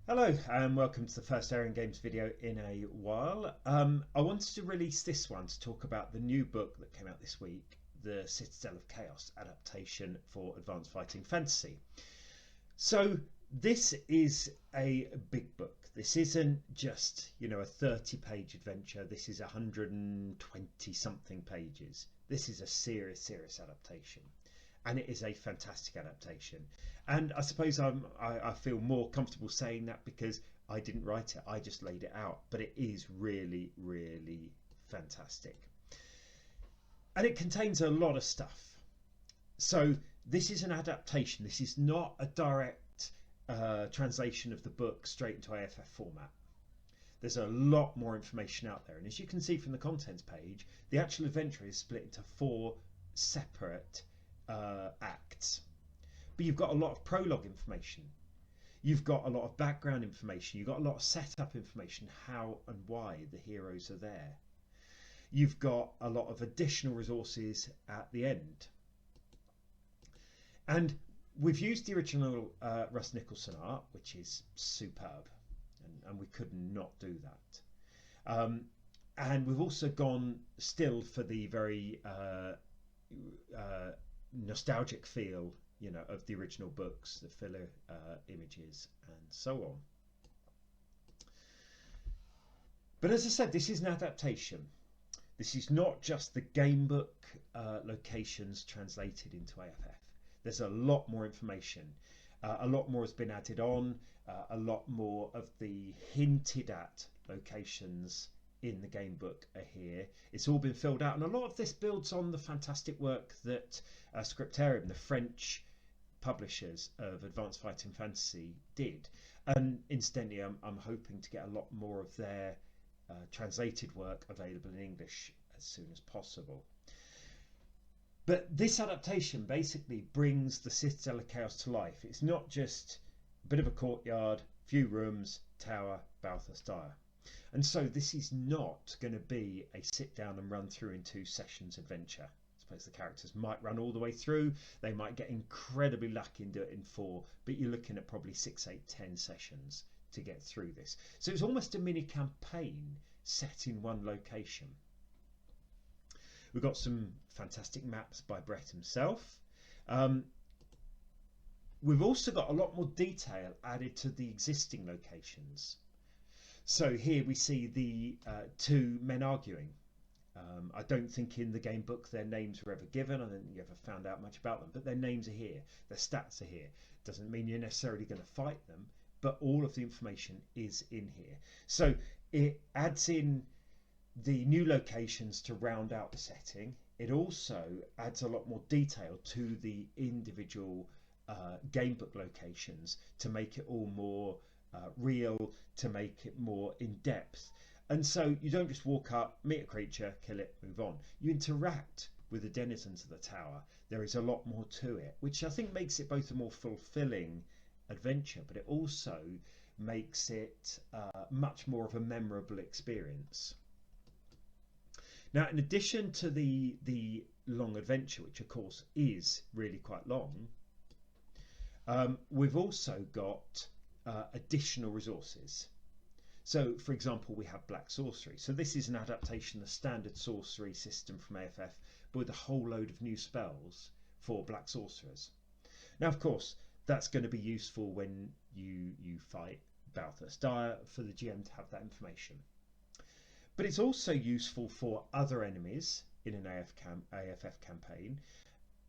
Hello and welcome to the first Aaron Games video in a while. I wanted to release this one to talk about the new book that came out this week, the Citadel of Chaos adaptation for Advanced Fighting Fantasy. So this is a big book. This isn't just, a 30-page adventure. This is 120 something pages. This is a serious adaptation. And it is a fantastic adaptation. And I suppose I feel more comfortable saying that because I didn't write it, I just laid it out. But it is really fantastic. And it contains a lot of stuff. So this is an adaptation. This is not a direct translation of the book straight into AFF format. There's a lot more information out there. And as you can see from the contents page, the actual adventure is split into 4 separate acts, but you've got a lot of prologue information, you've got a lot of background information, you've got a lot of setup information, how and why the heroes are there, you've got a lot of additional resources at the end. And we've used the original Russ Nicholson art, which is superb, and we could not do that. And we've also gone still for the very nostalgic feel, of the original books, the filler images and so on. But as I said, this is an adaptation. This is not just the Gamebook locations translated into AFF. There's a lot more information. A lot more has been added on. A lot more of the hinted at locations in the game book are here. It's all been filled out, and a lot of this builds on the fantastic work that Scriptarium, the French publishers of Advanced Fighting Fantasy, did. And incidentally, I'm hoping to get a lot more of their translated work available in English as soon as possible. But this adaptation basically brings the Citadel of Chaos to life. It's not just a bit of a courtyard, few rooms, tower, Balthus Dire. And so this is not going to be a sit down and run through in 2 sessions adventure. I suppose the characters might run all the way through, they might get incredibly lucky and do it in 4, but you're looking at probably 6, 8, 10 sessions to get through this. So it's almost a mini campaign set in one location. We've got some fantastic maps by Brett himself. We've also got a lot more detail added to the existing locations. So here we see the 2 men arguing. I don't think in the game book their names were ever given. I don't think you ever found out much about them, but their names are here, their stats are here. Doesn't mean you're necessarily going to fight them, but all of the information is in here. So it adds in the new locations to round out the setting. It also adds a lot more detail to the individual game book locations to make it all more real, to make it more in depth. And so you don't just walk up, meet a creature, kill it, move on. You interact with the denizens of the tower. There is a lot more to it, which I think makes it both a more fulfilling adventure, but it also makes it much more of a memorable experience. Now, in addition to the long adventure, which of course is really quite long, we've also got additional resources. So for example, we have Black Sorcery. So this is an adaptation of the standard sorcery system from AFF, but with a whole load of new spells for Black Sorcerers. Now of course that's going to be useful when you fight Balthus Dire, for the GM to have that information. But it's also useful for other enemies in an AFF campaign.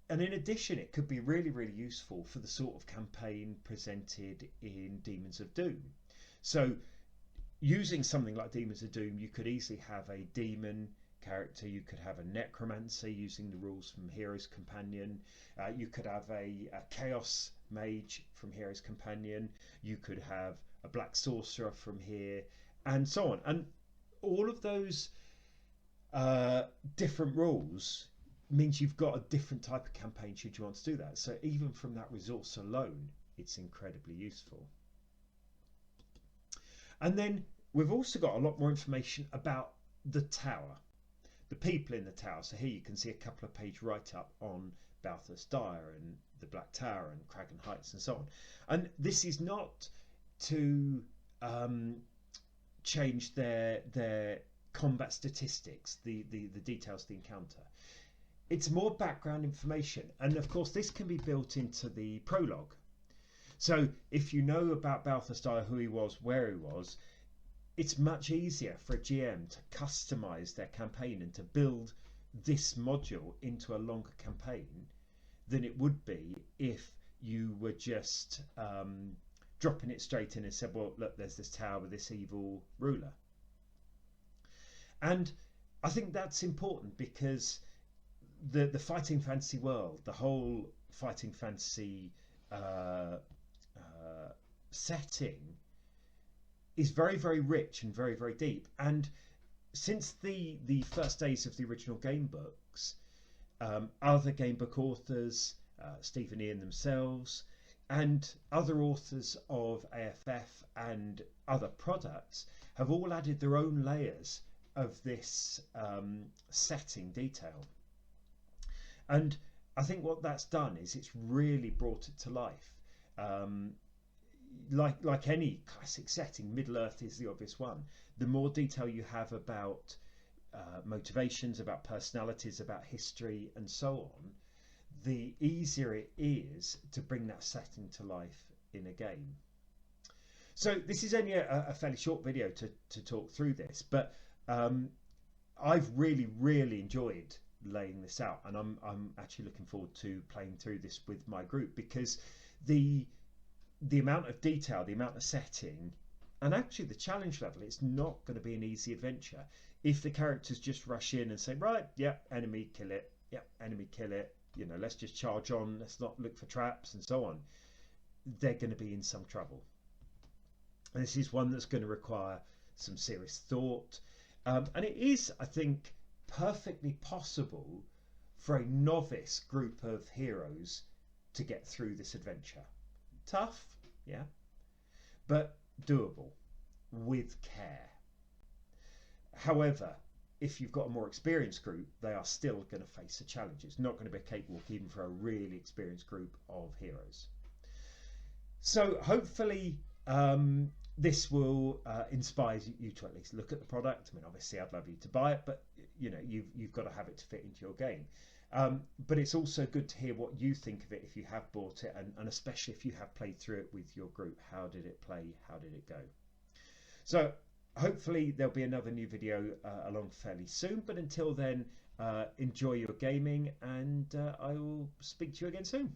And in addition, it could be really useful for the sort of campaign presented in Demons of Doom. So using something like Demons of Doom, you could easily have a demon character, you could have a necromancer using the rules from Hero's Companion, you could have a chaos mage from Hero's Companion, you could have a black sorcerer from here, and so on. And all of those different rules means you've got a different type of campaign should you want to do that. So even from that resource alone, it's incredibly useful. And then we've also got a lot more information about the tower, the people in the tower. So here you can see a couple of page write-up on Balthus Dire and the Black Tower and Kragan Heights and so on. And this is not to change their combat statistics, the details of the encounter. It's more background information, and of course this can be built into the prologue. So if you know about Balthasar, who he was, where he was, it's much easier for a GM to customize their campaign and to build this module into a longer campaign than it would be if you were just dropping it straight in and said, well, look, there's this tower with this evil ruler. And I think that's important because the fighting fantasy world, the whole fighting fantasy setting is very, very rich and very, very deep. And since the first days of the original game books, other game book authors, Steve and Ian themselves, and other authors of AFF and other products have all added their own layers of this setting detail. And I think what that's done is it's really brought it to life. Like any classic setting, Middle-earth is the obvious one. The more detail you have about motivations, about personalities, about history and so on, the easier it is to bring that setting to life in a game. So this is only a fairly short video to talk through this, but I've really enjoyed laying this out, and I'm actually looking forward to playing through this with my group, because the amount of detail, the amount of setting, and actually the challenge level, it's not going to be an easy adventure if the characters just rush in and say, right, yep, enemy, kill it, yep, enemy, kill it, you know, let's just charge on, let's not look for traps and so on. They're going to be in some trouble. And this is one that's going to require some serious thought, and it is, I think, perfectly possible for a novice group of heroes to get through this adventure. Tough, yeah, but doable with care. However, if you've got a more experienced group, they are still going to face a challenge. It's not going to be a cakewalk even for a really experienced group of heroes. So hopefully this will inspire you to at least look at the product. I mean, obviously I'd love you to buy it, but you know, you've got to have it to fit into your game. But it's also good to hear what you think of it if you have bought it, and especially if you have played through it with your group. How did it play? How did it go? So hopefully there'll be another new video along fairly soon, but until then, enjoy your gaming, and I will speak to you again soon.